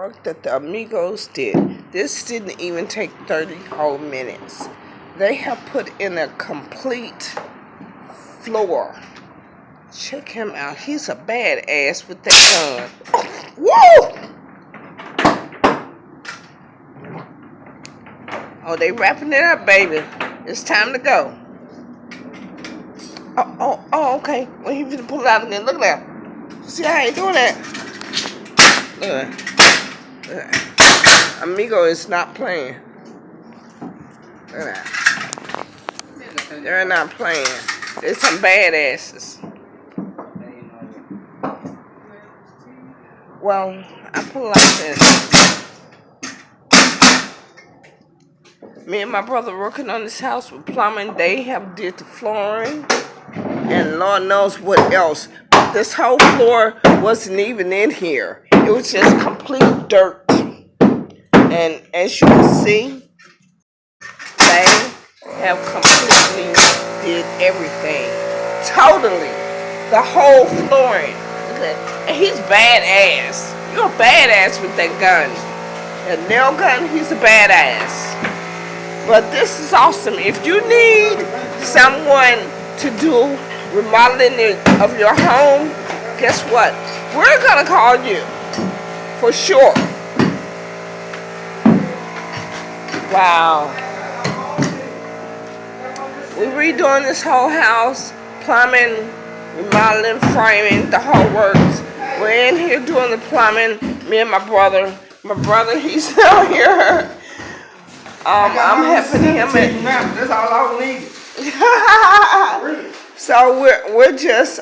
work that the Amigos did. This didn't even take 30 whole minutes. They have put in a complete floor. Check him out. He's a badass with that gun. Woo! Oh, they wrapping it up, baby. It's time to go. Oh, okay. Well, he's gonna pull it out again. Look at that. See how he doing that? Look at that. Amigo is not playing. Look at that. They're not playing. They're some badasses. Well, I put it like this. Me and my brother working on this house with plumbing. They have did the flooring and Lord knows what else. But this whole floor wasn't even in here. It was just complete dirt. And as you can see, they have completely did everything. Totally. The whole flooring. And he's badass. You're a badass with that gun. That nail gun, he's a badass. But this is awesome. If you need someone to do remodeling of your home, guess what? We're gonna call you. For sure. Wow. We're redoing this whole house. Plumbing, remodeling, framing, the whole works. We're in here doing the plumbing. Me and my brother. My brother, he's out here. I'm helping him. That's all I need. So we're just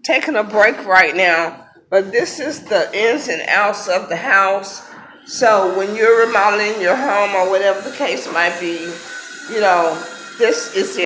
taking a break right now. But this is the ins and outs of the house. So when you're remodeling your home or whatever the case might be, you know, this is it.